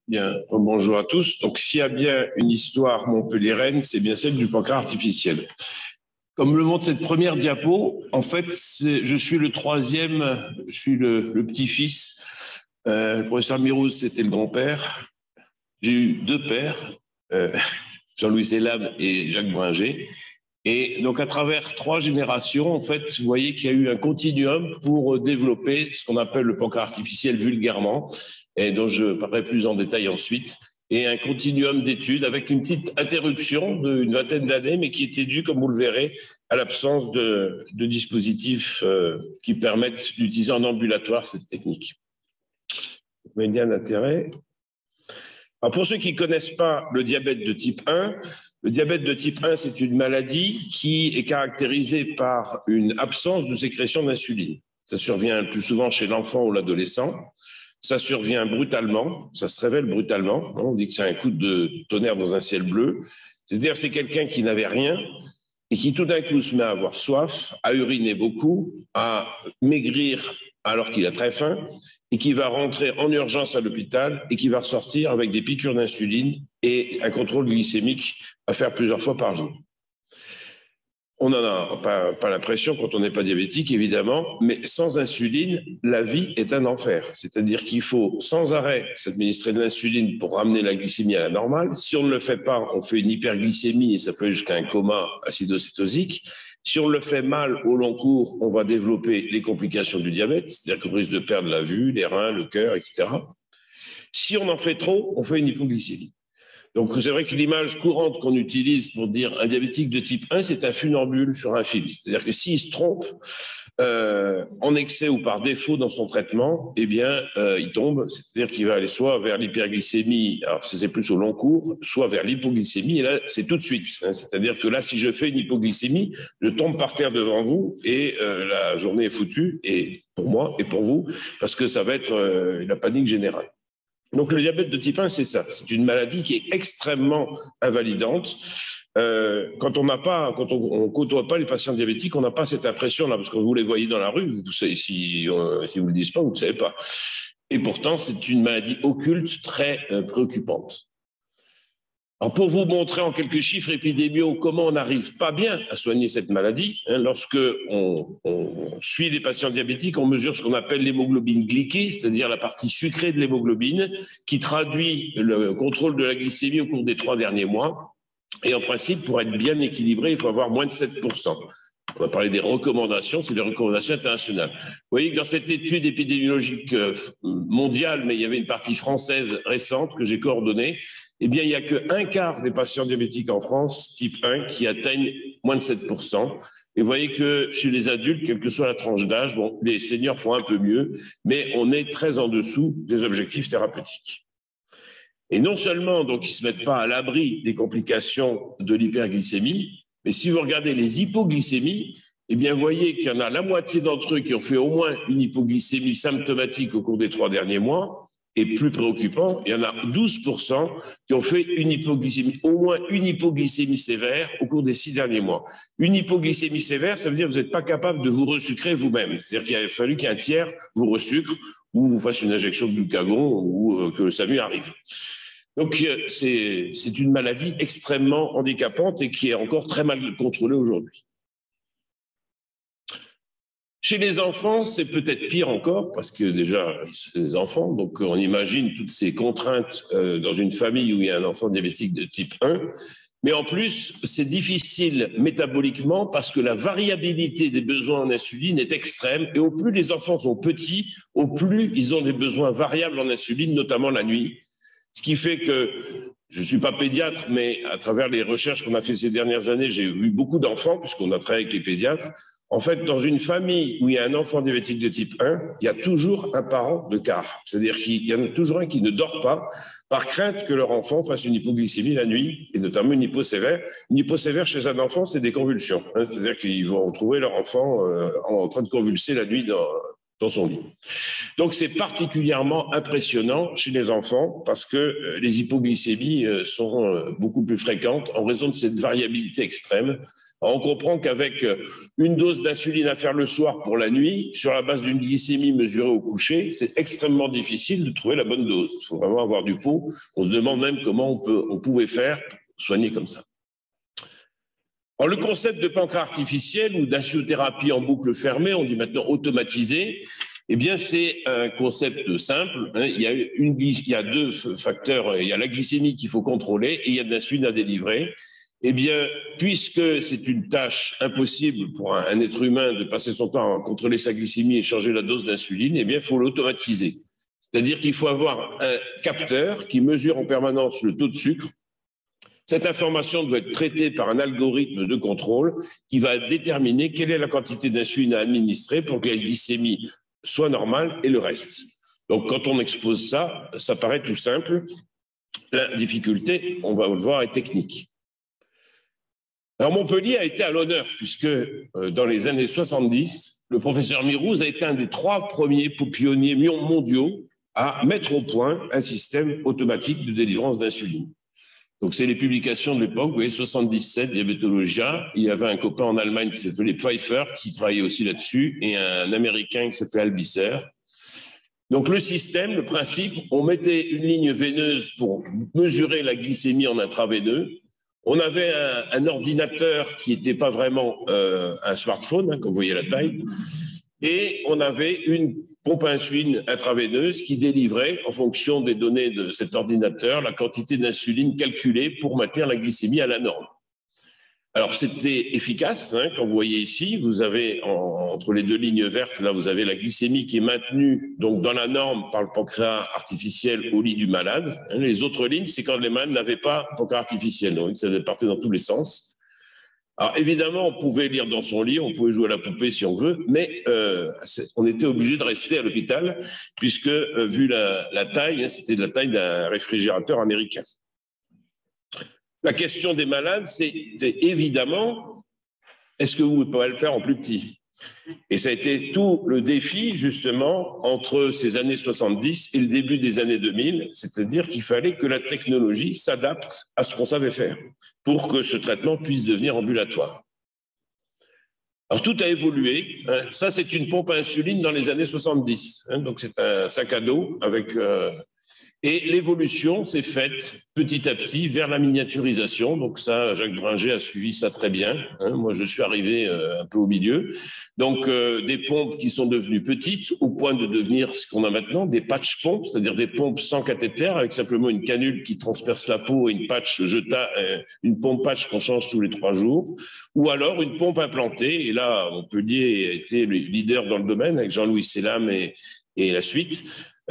Bien, bonjour à tous. Donc, s'il y a bien une histoire montpelliéraine, c'est bien celle du pancart artificiel. Comme le montre cette première diapo, en fait, je suis le troisième, je suis le petit-fils. Le professeur Mirouz, c'était le grand-père. J'ai eu deux pères, Jean-Louis Selam et Jacques Bringer. Et donc, à travers trois générations, en fait, vous voyez qu'il y a eu un continuum pour développer ce qu'on appelle le pancart artificiel vulgairement, et dont je parlerai plus en détail ensuite, et un continuum d'études avec une petite interruption d'une vingtaine d'années, mais qui était due, comme vous le verrez, à l'absence de dispositifs qui permettent d'utiliser en ambulatoire cette technique. Mais il y a un intérêt. Alors pour ceux qui ne connaissent pas le diabète de type 1, le diabète de type 1, c'est une maladie qui est caractérisée par une absence de sécrétion d'insuline. Ça survient le plus souvent chez l'enfant ou l'adolescent. Ça survient brutalement, ça se révèle brutalement. On dit que c'est un coup de tonnerre dans un ciel bleu. C'est-à-dire c'est quelqu'un qui n'avait rien et qui tout d'un coup se met à avoir soif, à uriner beaucoup, à maigrir alors qu'il a très faim, et qui va rentrer en urgence à l'hôpital et qui va ressortir avec des piqûres d'insuline et un contrôle glycémique à faire plusieurs fois par jour. On n'en a pas l'impression quand on n'est pas diabétique, évidemment, mais sans insuline, la vie est un enfer. C'est-à-dire qu'il faut sans arrêt s'administrer de l'insuline pour ramener la glycémie à la normale. Si on ne le fait pas, on fait une hyperglycémie et ça peut aller jusqu'à un coma acidocétosique. Si on le fait mal au long cours, on va développer les complications du diabète, c'est-à-dire qu'on risque de perdre la vue, les reins, le cœur, etc. Si on en fait trop, on fait une hypoglycémie. Donc, c'est vrai que l'image courante qu'on utilise pour dire un diabétique de type 1, c'est un funambule sur un fil. C'est-à-dire que s'il se trompe en excès ou par défaut dans son traitement, eh bien, il tombe. C'est-à-dire qu'il va aller soit vers l'hyperglycémie, alors c'est plus au long cours, soit vers l'hypoglycémie. Et là, c'est tout de suite. C'est-à-dire que là, si je fais une hypoglycémie, je tombe par terre devant vous et la journée est foutue, et pour moi et pour vous, parce que ça va être la panique générale. Donc le diabète de type 1, c'est ça. C'est une maladie qui est extrêmement invalidante. Quand on côtoie pas les patients diabétiques, on n'a pas cette impression-là, parce que vous les voyez dans la rue, vous savez, si vous le dites pas, vous ne savez pas. Et pourtant, c'est une maladie occulte très préoccupante. Alors pour vous montrer en quelques chiffres épidémiaux comment on n'arrive pas bien à soigner cette maladie, lorsque on suit les patients diabétiques, on mesure ce qu'on appelle l'hémoglobine glyquée, c'est-à-dire la partie sucrée de l'hémoglobine, qui traduit le contrôle de la glycémie au cours des 3 derniers mois. Et en principe, pour être bien équilibré, il faut avoir moins de 7%. On va parler des recommandations, c'est des recommandations internationales. Vous voyez que dans cette étude épidémiologique mondiale, mais il y avait une partie française récente que j'ai coordonnée, eh bien, il n'y a qu'un quart des patients diabétiques en France, type 1, qui atteignent moins de 7%. Et vous voyez que chez les adultes, quelle que soit la tranche d'âge, bon, les seniors font un peu mieux, mais on est très en dessous des objectifs thérapeutiques. Et non seulement, donc, ils ne se mettent pas à l'abri des complications de l'hyperglycémie, mais si vous regardez les hypoglycémies, eh bien, vous voyez qu'il y en a la moitié d'entre eux qui ont fait au moins une hypoglycémie symptomatique au cours des 3 derniers mois. Et plus préoccupant, il y en a 12% qui ont fait une hypoglycémie, au moins une hypoglycémie sévère au cours des 6 derniers mois. Une hypoglycémie sévère, ça veut dire que vous n'êtes pas capable de vous resucrer vous-même. C'est-à-dire qu'il a fallu qu'un tiers vous resucre ou vous fasse une injection de glucagon ou que le SAMU arrive. Donc, c'est une maladie extrêmement handicapante et qui est encore très mal contrôlée aujourd'hui. Chez les enfants, c'est peut-être pire encore parce que déjà, c'est des enfants, donc on imagine toutes ces contraintes dans une famille où il y a un enfant diabétique de type 1. Mais en plus, c'est difficile métaboliquement parce que la variabilité des besoins en insuline est extrême et au plus les enfants sont petits, au plus ils ont des besoins variables en insuline, notamment la nuit. Ce qui fait que je ne suis pas pédiatre, mais à travers les recherches qu'on a fait ces dernières années, j'ai vu beaucoup d'enfants, puisqu'on a travaillé avec les pédiatres. En fait, dans une famille où il y a un enfant diabétique de type 1, il y a toujours un parent de quart. C'est-à-dire qu'il y en a toujours un qui ne dort pas par crainte que leur enfant fasse une hypoglycémie la nuit, et notamment une hypo sévère. Une hypo sévère chez un enfant, c'est des convulsions. C'est-à-dire qu'ils vont retrouver leur enfant en train de convulser la nuit dans son lit. Donc, c'est particulièrement impressionnant chez les enfants parce que les hypoglycémies sont beaucoup plus fréquentes en raison de cette variabilité extrême Alors, on comprend qu'avec une dose d'insuline à faire le soir pour la nuit, sur la base d'une glycémie mesurée au coucher, c'est extrêmement difficile de trouver la bonne dose. Il faut vraiment avoir du pot. On se demande même comment on pouvait faire pour soigner comme ça. Alors, le concept de pancréas artificiel ou d'insuthérapie en boucle fermée, on dit maintenant automatisée, eh bien, c'est un concept simple. Il y a deux facteurs. Il y a la glycémie qu'il faut contrôler et il y a de l'insuline à délivrer. Eh bien, puisque c'est une tâche impossible pour un être humain de passer son temps à contrôler sa glycémie et changer la dose d'insuline, eh bien, il faut l'automatiser. C'est-à-dire qu'il faut avoir un capteur qui mesure en permanence le taux de sucre. Cette information doit être traitée par un algorithme de contrôle qui va déterminer quelle est la quantité d'insuline à administrer pour que la glycémie soit normale et le reste. Donc, quand on expose ça, ça paraît tout simple. La difficulté, on va le voir, est technique. Alors, Montpellier a été à l'honneur puisque dans les années 70, le professeur Mirouz a été un des 3 premiers pionniers mondiaux à mettre au point un système automatique de délivrance d'insuline. Donc, c'est les publications de l'époque, vous voyez, 77, Diabétologia. Il y avait un copain en Allemagne qui s'appelait Pfeiffer, qui travaillait aussi là-dessus, et un Américain qui s'appelait Albisser. Donc, le système, le principe, on mettait une ligne veineuse pour mesurer la glycémie en intraveineux. On avait un ordinateur qui n'était pas vraiment un smartphone, comme vous voyez la taille, et on avait une pompe à insuline intraveineuse qui délivrait, en fonction des données de cet ordinateur, la quantité d'insuline calculée pour maintenir la glycémie à la norme. Alors, c'était efficace, comme vous voyez ici, vous avez entre les 2 lignes vertes, là, vous avez la glycémie qui est maintenue donc dans la norme par le pancréas artificiel au lit du malade. Les autres lignes, c'est quand les malades n'avaient pas de pancréas artificiel, donc ça partait dans tous les sens. Alors, évidemment, on pouvait lire dans son lit, on pouvait jouer à la poupée si on veut, mais on était obligé de rester à l'hôpital, puisque, vu la taille, c'était de la taille d'un réfrigérateur américain. La question des malades, c'est évidemment, est-ce que vous pouvez le faire en plus petit? Et ça a été tout le défi, justement, entre ces années 70 et le début des années 2000, c'est-à-dire qu'il fallait que la technologie s'adapte à ce qu'on savait faire pour que ce traitement puisse devenir ambulatoire. Alors, tout a évolué. Ça, c'est une pompe à insuline dans les années 70. Donc, c'est un sac à dos avec... Et l'évolution s'est faite petit à petit vers la miniaturisation. Donc ça, Jacques Bringer a suivi ça très bien. Moi, je suis arrivé un peu au milieu. Donc, des pompes qui sont devenues petites au point de devenir ce qu'on a maintenant, des patch pompes, c'est-à-dire des pompes sans cathéter avec simplement une canule qui transperce la peau et une pompe patch qu'on change tous les 3 jours. Ou alors une pompe implantée. Et là, Montpellier a été le leader dans le domaine avec Jean-Louis Selam et la suite,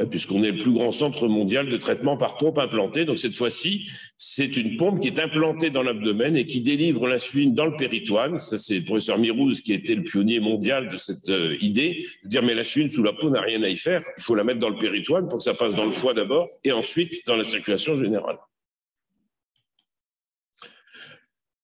puisqu'on est le plus grand centre mondial de traitement par pompe implantée. Donc cette fois-ci, c'est une pompe qui est implantée dans l'abdomen et qui délivre l'insuline dans le péritoine. Ça, c'est le professeur Mirouz qui était le pionnier mondial de cette idée, de dire mais l'insuline sous la peau n'a rien à y faire, il faut la mettre dans le péritoine pour que ça passe dans le foie d'abord et ensuite dans la circulation générale.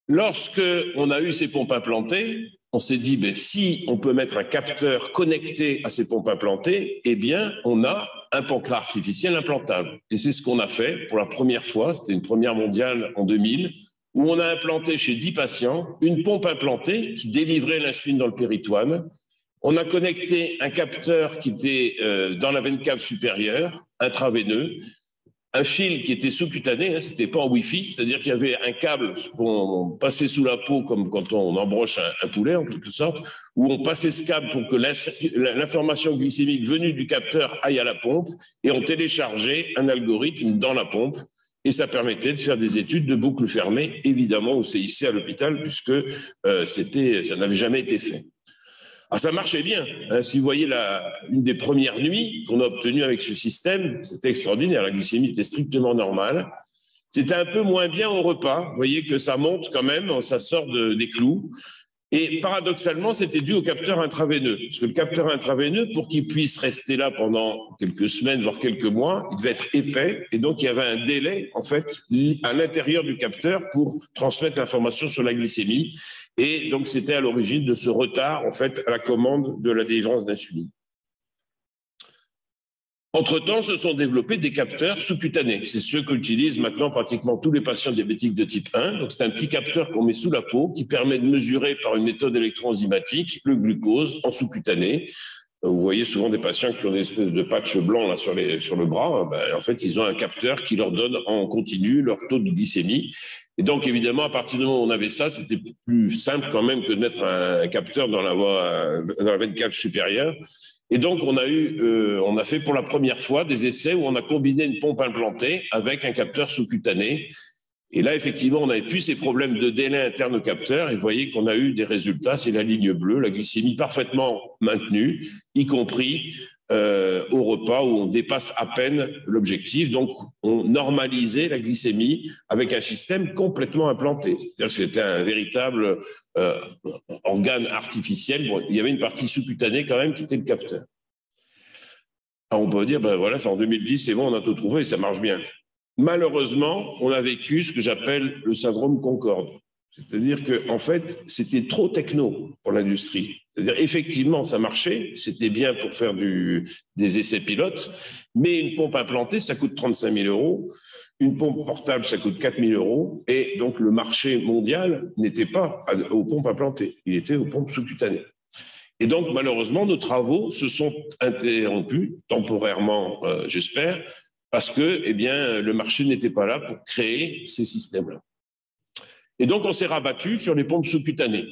Lorsque on a eu ces pompes implantées, on s'est dit, si on peut mettre un capteur connecté à ces pompes implantées, eh bien, on a un pancréas artificiel implantable. Et c'est ce qu'on a fait pour la première fois, c'était une première mondiale en 2000, où on a implanté chez 10 patients une pompe implantée qui délivrait l'insuline dans le péritoine. On a connecté un capteur qui était dans la veine cave supérieure, intraveineux, un fil qui était sous-cutané, c'était pas en Wi-Fi, c'est-à-dire qu'il y avait un câble qu'on passait sous la peau comme quand on embroche un poulet en quelque sorte, où on passait ce câble pour que l'information glycémique venue du capteur aille à la pompe et on téléchargeait un algorithme dans la pompe et ça permettait de faire des études de boucle fermée, évidemment au CIC à l'hôpital puisque ça n'avait jamais été fait. Ah, ça marchait bien. Si vous voyez une des premières nuits qu'on a obtenues avec ce système, c'était extraordinaire. La glycémie était strictement normale. C'était un peu moins bien au repas. Vous voyez que ça monte quand même, ça sort des clous. Et paradoxalement, c'était dû au capteur intraveineux. Parce que le capteur intraveineux, pour qu'il puisse rester là pendant quelques semaines, voire quelques mois, il devait être épais. Et donc, il y avait un délai, en fait, à l'intérieur du capteur pour transmettre l'information sur la glycémie. Et donc, c'était à l'origine de ce retard, en fait, à la commande de la délivrance d'insuline. Entre-temps, se sont développés des capteurs sous-cutanés. C'est ceux qu'utilisent maintenant pratiquement tous les patients diabétiques de type 1. Donc, c'est un petit capteur qu'on met sous la peau qui permet de mesurer par une méthode électroenzymatique le glucose en sous-cutané. Vous voyez souvent des patients qui ont des espèces de patchs blancs là, sur le bras. Ben, en fait, ils ont un capteur qui leur donne en continu leur taux de glycémie. Et donc, évidemment, à partir du moment où on avait ça, c'était plus simple quand même que de mettre un capteur dans la veine cave supérieure. Et donc, on a fait pour la première fois des essais où on a combiné une pompe implantée avec un capteur sous-cutané. Et là, effectivement, on n'avait plus ces problèmes de délai interne au capteur. Et vous voyez qu'on a eu des résultats. C'est la ligne bleue, la glycémie parfaitement maintenue, y compris au repas où on dépasse à peine l'objectif. Donc, on normalisait la glycémie avec un système complètement implanté. C'est-à-dire que c'était un véritable organe artificiel. Bon, il y avait une partie sous-cutanée quand même qui était le capteur. Alors, on peut dire, ben voilà, c'est en 2010, c'est bon, on a tout trouvé, ça marche bien. Malheureusement, on a vécu ce que j'appelle le syndrome Concorde. C'est-à-dire qu'en fait, c'était trop techno pour l'industrie. C'est-à-dire, effectivement, ça marchait, c'était bien pour faire des essais pilotes, mais une pompe implantée, ça coûte 35 000 euros. Une pompe portable, ça coûte 4 000 euros. Et donc, le marché mondial n'était pas aux pompes implantées, il était aux pompes sous-cutanées. Et donc, malheureusement, nos travaux se sont interrompus, temporairement, j'espère, parce que eh bien, le marché n'était pas là pour créer ces systèmes-là. Et donc, on s'est rabattu sur les pompes sous-cutanées.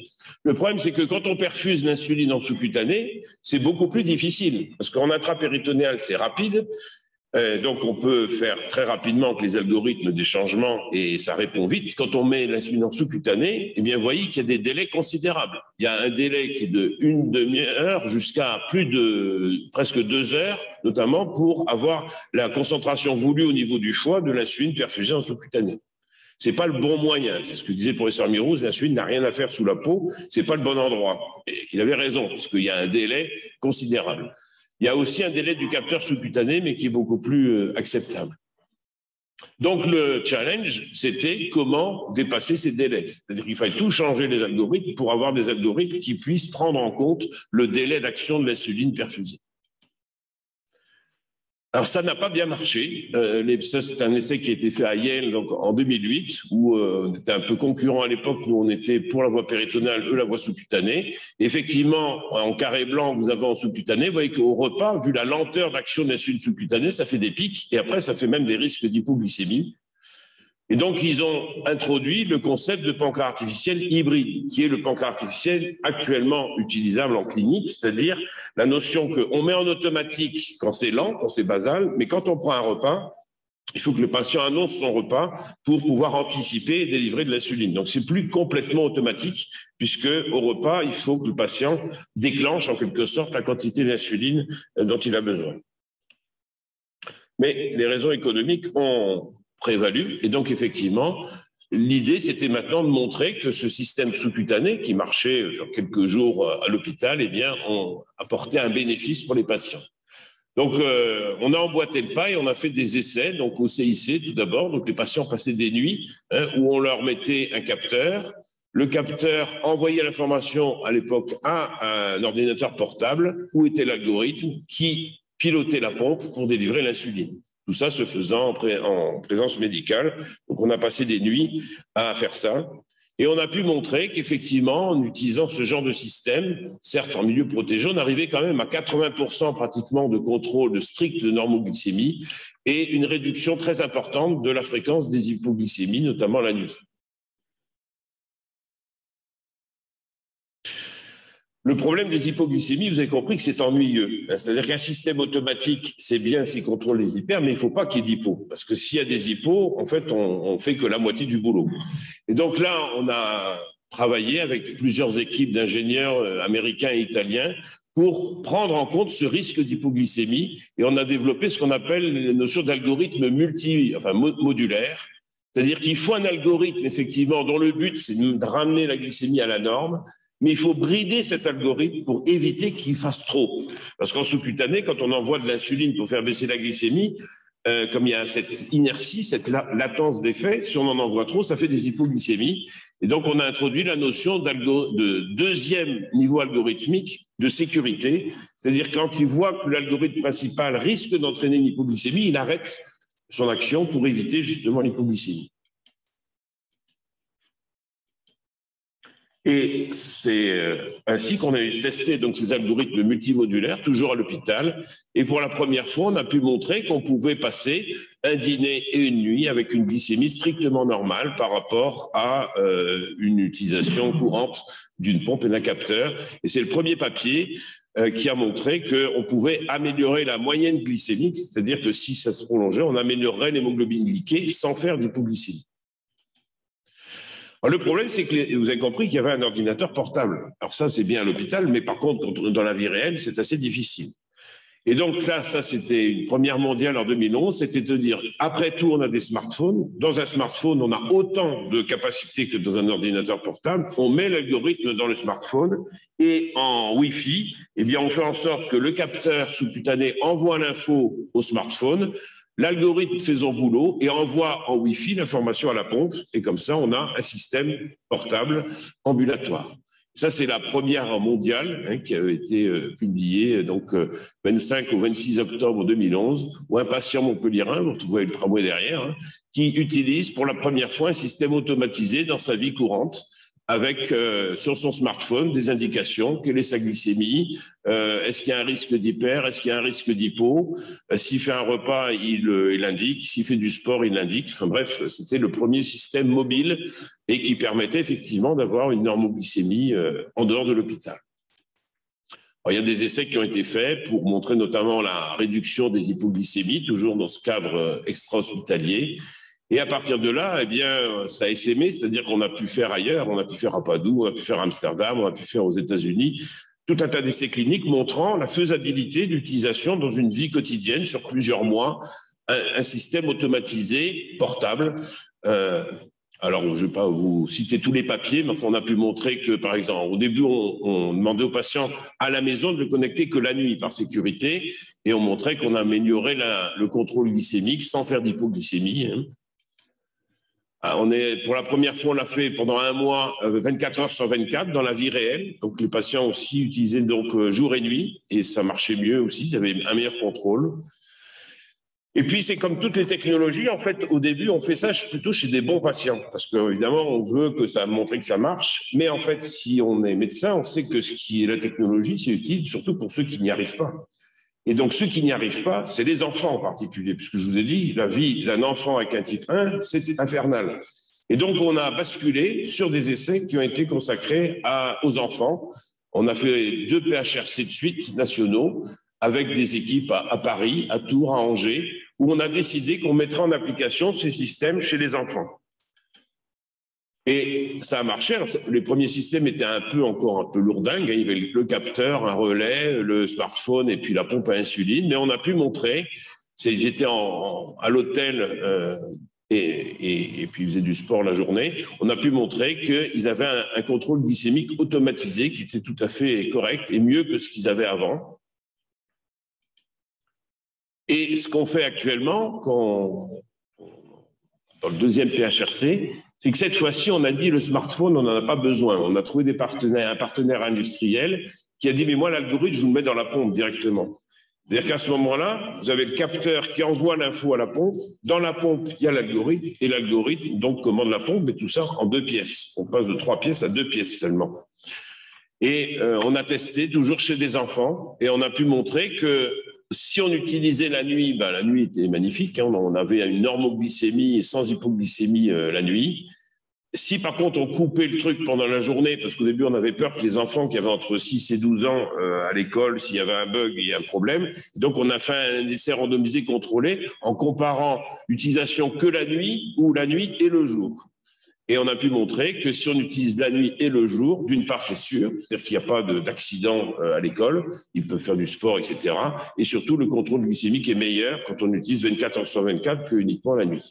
Le problème, c'est que quand on perfuse l'insuline en sous-cutané, c'est beaucoup plus difficile, parce qu'en intrapéritonéal, c'est rapide, donc on peut faire très rapidement que les algorithmes des changements et ça répond vite. Quand on met l'insuline en sous-cutané, eh bien, vous voyez qu'il y a des délais considérables. Il y a un délai qui est de une demi-heure jusqu'à plus de presque 2 heures, notamment pour avoir la concentration voulue au niveau du foie de l'insuline perfusée en sous-cutané. C'est pas le bon moyen. C'est ce que disait le professeur Mirouz, l'insuline n'a rien à faire sous la peau, c'est pas le bon endroit. Et il avait raison, parce qu'il y a un délai considérable. Il y a aussi un délai du capteur sous-cutané, mais qui est beaucoup plus acceptable. Donc, le challenge, c'était comment dépasser ces délais. C'est-à-dire qu'il fallait tout changer les algorithmes pour avoir des algorithmes qui puissent prendre en compte le délai d'action de l'insuline perfusée. Alors, ça n'a pas bien marché. Ça, c'est un essai qui a été fait à Yale donc, en 2008, où on était un peu concurrents à l'époque. Nous, on était pour la voie péritonale, eux, la voie sous-cutanée. Effectivement, en carré blanc, vous avez en sous-cutané. Vous voyez qu'au repas, vu la lenteur d'action de l'insuline sous-cutanée, ça fait des pics. Et après, ça fait même des risques d'hypoglycémie. Et donc, ils ont introduit le concept de pancréas artificiel hybride, qui est le pancréas artificiel actuellement utilisable en clinique, c'est-à-dire la notion qu'on met en automatique quand c'est lent, quand c'est basal, mais quand on prend un repas, il faut que le patient annonce son repas pour pouvoir anticiper et délivrer de l'insuline. Donc, c'est plus complètement automatique, puisque au repas, il faut que le patient déclenche en quelque sorte la quantité d'insuline dont il a besoin. Mais les raisons économiques ont prévalu. Et donc, effectivement, l'idée, c'était maintenant de montrer que ce système sous-cutané, qui marchait sur quelques jours à l'hôpital, eh bien, on apportait un bénéfice pour les patients. Donc, on a emboîté le pas et on a fait des essais, donc au CIC tout d'abord. Donc, les patients passaient des nuits où on leur mettait un capteur. Le capteur envoyait l'information à l'époque à un ordinateur portable où était l'algorithme qui pilotait la pompe pour délivrer l'insuline. Tout ça se faisant en présence médicale. Donc, on a passé des nuits à faire ça. Et on a pu montrer qu'effectivement, en utilisant ce genre de système, certes en milieu protégé, on arrivait quand même à 80% pratiquement de contrôle de stricte normoglycémie et une réduction très importante de la fréquence des hypoglycémies, notamment la nuit. Le problème des hypoglycémies, vous avez compris que c'est ennuyeux. C'est-à-dire qu'un système automatique, c'est bien s'il contrôle les hyper, mais il ne faut pas qu'il y ait d'hypo. Parce que s'il y a des hypos, en fait, on fait que la moitié du boulot. Et donc là, on a travaillé avec plusieurs équipes d'ingénieurs américains et italiens pour prendre en compte ce risque d'hypoglycémie. Et on a développé ce qu'on appelle la notion d'algorithme modulaire. C'est-à-dire qu'il faut un algorithme, effectivement, dont le but, c'est de ramener la glycémie à la norme, mais il faut brider cet algorithme pour éviter qu'il fasse trop. Parce qu'en sous-cutané, quand on envoie de l'insuline pour faire baisser la glycémie, comme il y a cette inertie, cette latence d'effet, si on en envoie trop, ça fait des hypoglycémies. Et donc, on a introduit la notion de deuxième niveau algorithmique de sécurité, c'est-à-dire quand il voit que l'algorithme principal risque d'entraîner une hypoglycémie, il arrête son action pour éviter justement l'hypoglycémie. Et c'est ainsi qu'on a testé donc ces algorithmes multimodulaires, toujours à l'hôpital. Et pour la première fois, on a pu montrer qu'on pouvait passer un dîner et une nuit avec une glycémie strictement normale par rapport à une utilisation courante d'une pompe et d'un capteur. Et c'est le premier papier qui a montré qu'on pouvait améliorer la moyenne glycémique, c'est-à-dire que si ça se prolongeait, on améliorerait l'hémoglobine glyquée sans faire d'hypoglycémie. Alors, le problème, c'est que vous avez compris qu'il y avait un ordinateur portable. Alors ça, c'est bien à l'hôpital, mais par contre, dans la vie réelle, c'est assez difficile. Et donc là, ça, c'était une première mondiale en 2011, c'était de dire, après tout, on a des smartphones. Dans un smartphone, on a autant de capacités que dans un ordinateur portable. On met l'algorithme dans le smartphone et en Wi-Fi, eh bien, on fait en sorte que le capteur sous-cutané envoie l'info au smartphone. L'algorithme fait son boulot et envoie en Wi-Fi l'information à la pompe. Et comme ça, on a un système portable ambulatoire. Ça, c'est la première mondiale qui a été publiée donc 25 au 26 octobre 2011, où un patient montpelliérain, vous retrouvez le tramway derrière, qui utilise pour la première fois un système automatisé dans sa vie courante, avec sur son smartphone des indications, quelle est sa glycémie, est-ce qu'il y a un risque d'hyper, est-ce qu'il y a un risque d'hypo, s'il fait un repas, il l'indique, s'il fait du sport, il l'indique. Enfin bref, c'était le premier système mobile et qui permettait effectivement d'avoir une normoglycémie en dehors de l'hôpital. Il y a des essais qui ont été faits pour montrer notamment la réduction des hypoglycémies, toujours dans ce cadre extra-hospitalier. Et à partir de là, eh bien, ça a essaimé, c'est-à-dire qu'on a pu faire ailleurs, on a pu faire à Padoue, on a pu faire à Amsterdam, on a pu faire aux États-Unis, tout un tas d'essais cliniques montrant la faisabilité d'utilisation dans une vie quotidienne sur plusieurs mois, un système automatisé, portable. Alors, je ne vais pas vous citer tous les papiers, mais enfin, on a pu montrer que, par exemple, au début, on demandait aux patients à la maison de le connecter que la nuit par sécurité, et on montrait qu'on améliorait le contrôle glycémique sans faire d'hypoglycémie. Pour la première fois, on l'a fait pendant un mois, 24 heures sur 24, dans la vie réelle. Donc, les patients aussi utilisaient donc jour et nuit, et ça marchait mieux aussi, ils avaient un meilleur contrôle. Et puis, c'est comme toutes les technologies, en fait, au début, on fait ça plutôt chez des bons patients, parce qu'évidemment, on veut que ça montre que ça marche, mais en fait, si on est médecin, on sait que ce qui est la technologie, c'est utile surtout pour ceux qui n'y arrivent pas. Et donc, ceux qui n'y arrivent pas, c'est les enfants en particulier, puisque je vous ai dit, la vie d'un enfant avec un type 1, c'est infernal. Et donc, on a basculé sur des essais qui ont été consacrés aux enfants. On a fait 2 PHRC de suite nationaux, avec des équipes à Paris, à Tours, à Angers, où on a décidé qu'on mettrait en application ces systèmes chez les enfants. Et ça a marché. Alors, les premiers systèmes étaient encore un peu lourdingues. Il y avait le capteur, un relais, le smartphone et puis la pompe à insuline. Mais on a pu montrer, ils étaient à l'hôtel et puis ils faisaient du sport la journée. On a pu montrer qu'ils avaient un contrôle glycémique automatisé qui était tout à fait correct et mieux que ce qu'ils avaient avant. Et ce qu'on fait actuellement, dans le 2e PHRC, c'est que cette fois-ci, on a dit le smartphone, on n'en a pas besoin. On a trouvé un partenaire industriel qui a dit, mais moi, l'algorithme, je vous le mets dans la pompe directement. C'est-à-dire qu'à ce moment-là, vous avez le capteur qui envoie l'info à la pompe. Dans la pompe, il y a l'algorithme, et l'algorithme, donc, commande la pompe, et tout ça en 2 pièces. On passe de 3 pièces à 2 pièces seulement. Et on a testé toujours chez des enfants, et on a pu montrer que si on utilisait la nuit, la nuit était magnifique, on avait une normoglycémie et sans hypoglycémie la nuit. Si par contre on coupait le truc pendant la journée, parce qu'au début on avait peur que les enfants qui avaient entre 6 et 12 ans à l'école, s'il y avait un bug, il y a un problème. Donc on a fait un essai randomisé contrôlé en comparant l'utilisation que la nuit ou la nuit et le jour. Et on a pu montrer que si on utilise la nuit et le jour, d'une part, c'est sûr, c'est-à-dire qu'il n'y a pas d'accident à l'école, ils peuvent faire du sport, etc. Et surtout, le contrôle glycémique est meilleur quand on utilise 24 heures sur 24 que uniquement la nuit.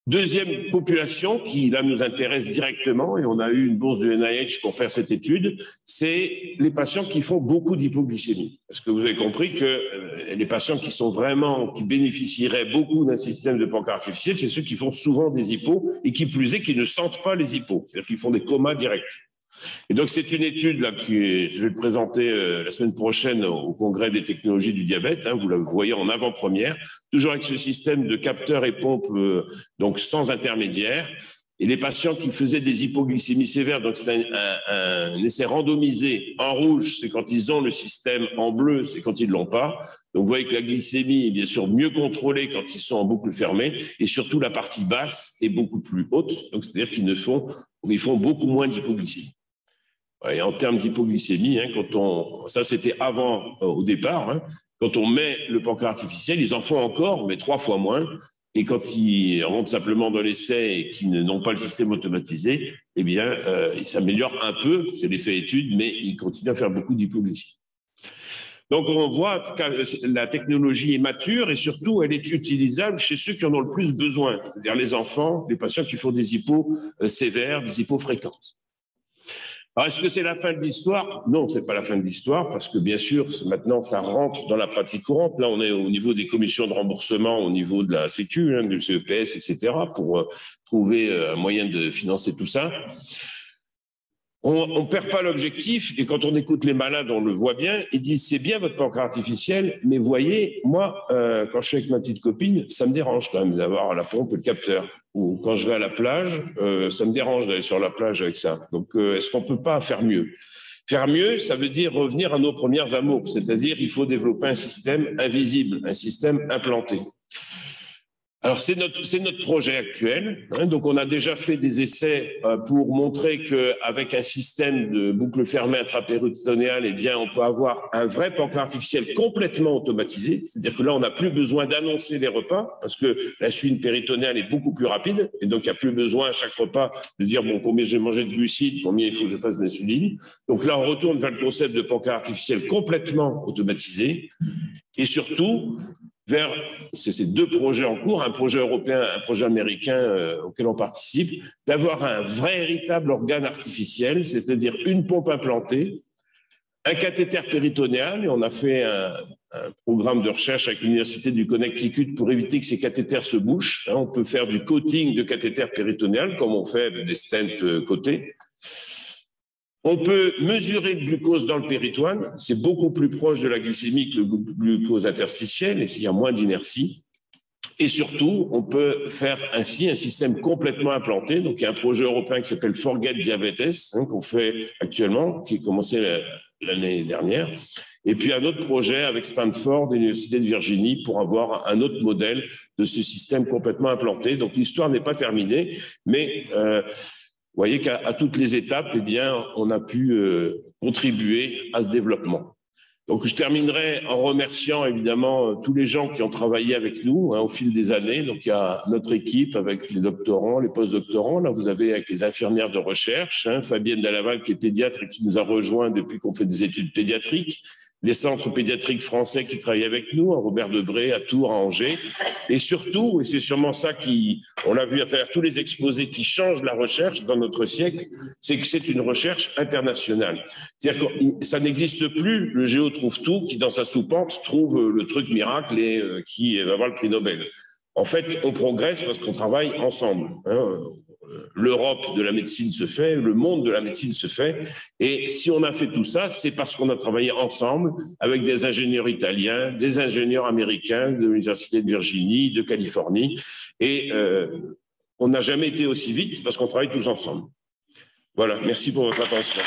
Deuxième population qui, là, nous intéresse directement, et on a eu une bourse du NIH pour faire cette étude, c'est les patients qui font beaucoup d'hypoglycémie. Parce que vous avez compris que les patients qui bénéficieraient beaucoup d'un système de pancréas artificiel, c'est ceux qui font souvent des hypos et qui plus est, qui ne sentent pas les hypos, c'est-à-dire qu'ils font des comas directs. Et donc, c'est une étude là, je vais présenter la semaine prochaine au Congrès des technologies du diabète. Hein, vous la voyez en avant-première, toujours avec ce système de capteurs et pompes, donc sans intermédiaire. Et les patients qui faisaient des hypoglycémies sévères, donc c'est un essai randomisé. En rouge, c'est quand ils ont le système. En bleu, c'est quand ils ne l'ont pas. Donc, vous voyez que la glycémie est bien sûr mieux contrôlée quand ils sont en boucle fermée. Et surtout, la partie basse est beaucoup plus haute. Donc, c'est-à-dire qu'ils font beaucoup moins d'hypoglycémie. Et en termes d'hypoglycémie, hein, ça c'était avant au départ, hein, quand on met le pancréas artificiel, ils en font encore, mais 3 fois moins. Et quand ils rentrent simplement dans l'essai et qu'ils n'ont pas le système automatisé, eh bien, ils s'améliorent un peu, c'est l'effet étude, mais ils continuent à faire beaucoup d'hypoglycémie. Donc, on voit que la technologie est mature et surtout, elle est utilisable chez ceux qui en ont le plus besoin, c'est-à-dire les enfants, les patients qui font des hypos sévères, des hypos fréquentes. Alors, est-ce que c'est la fin de l'histoire? Non, ce n'est pas la fin de l'histoire, parce que bien sûr, maintenant, ça rentre dans la pratique courante. Là, on est au niveau des commissions de remboursement, au niveau de la Sécu, hein, du CEPS, etc., pour trouver un moyen de financer tout ça. On ne perd pas l'objectif, et quand on écoute les malades, on le voit bien, ils disent c'est bien votre pancréas artificiel, mais voyez, moi, quand je suis avec ma petite copine, ça me dérange quand même d'avoir la pompe et le capteur. Ou quand je vais à la plage, ça me dérange d'aller sur la plage avec ça. Donc, est-ce qu'on ne peut pas faire mieux? Faire mieux, ça veut dire revenir à nos premières amours, c'est-à-dire il faut développer un système invisible, un système implanté. Alors, c'est notre projet actuel. Hein, donc, on a déjà fait des essais pour montrer qu'avec un système de boucle fermée intrapéritonéale, eh bien, on peut avoir un vrai pancréas artificiel complètement automatisé. C'est-à-dire que là, on n'a plus besoin d'annoncer les repas parce que l'insuline péritonéale est beaucoup plus rapide. Et donc, il n'y a plus besoin à chaque repas de dire, bon, combien j'ai mangé de glucides, combien il faut que je fasse d'insuline. Donc là, on retourne vers le concept de pancréas artificiel complètement automatisé. Et surtout, c'est ces 2 projets en cours, un projet européen, un projet américain auquel on participe, d'avoir un vrai véritable organe artificiel, c'est-à-dire une pompe implantée, un cathéter péritonéal, et on a fait un programme de recherche avec l'Université du Connecticut pour éviter que ces cathéters se bouchent. Hein, on peut faire du coating de cathéter péritonéal, comme on fait des stents cotés. On peut mesurer le glucose dans le péritoine, c'est beaucoup plus proche de la glycémie que le glucose interstitiel, et s'il y a moins d'inertie. Et surtout, on peut faire ainsi un système complètement implanté. Donc, il y a un projet européen qui s'appelle Forget Diabetes, hein, qu'on fait actuellement, qui a commencé l'année dernière. Et puis, un autre projet avec Stanford et l'Université de Virginie pour avoir un autre modèle de ce système complètement implanté. Donc, l'histoire n'est pas terminée, mais vous voyez qu'à toutes les étapes, eh bien, on a pu contribuer à ce développement. Donc, je terminerai en remerciant évidemment tous les gens qui ont travaillé avec nous hein, au fil des années. Donc, il y a notre équipe avec les doctorants, les post-doctorants. Là, vous avez avec les infirmières de recherche, hein, Fabienne Dallaval qui est pédiatre et qui nous a rejoints depuis qu'on fait des études pédiatriques. Les centres pédiatriques français qui travaillent avec nous, à Robert Debré, à Tours, à Angers. Et surtout, et c'est sûrement ça on l'a vu à travers tous les exposés qui changent la recherche dans notre siècle, c'est que c'est une recherche internationale. C'est-à-dire que ça n'existe plus le géo trouve tout, qui dans sa soupente trouve le truc miracle et qui va avoir le prix Nobel. En fait, on progresse parce qu'on travaille ensemble. Hein. L'Europe de la médecine se fait, le monde de la médecine se fait. Et si on a fait tout ça, c'est parce qu'on a travaillé ensemble avec des ingénieurs italiens, des ingénieurs américains de l'Université de Virginie, de Californie. Et on n'a jamais été aussi vite parce qu'on travaille tous ensemble. Voilà, merci pour votre attention.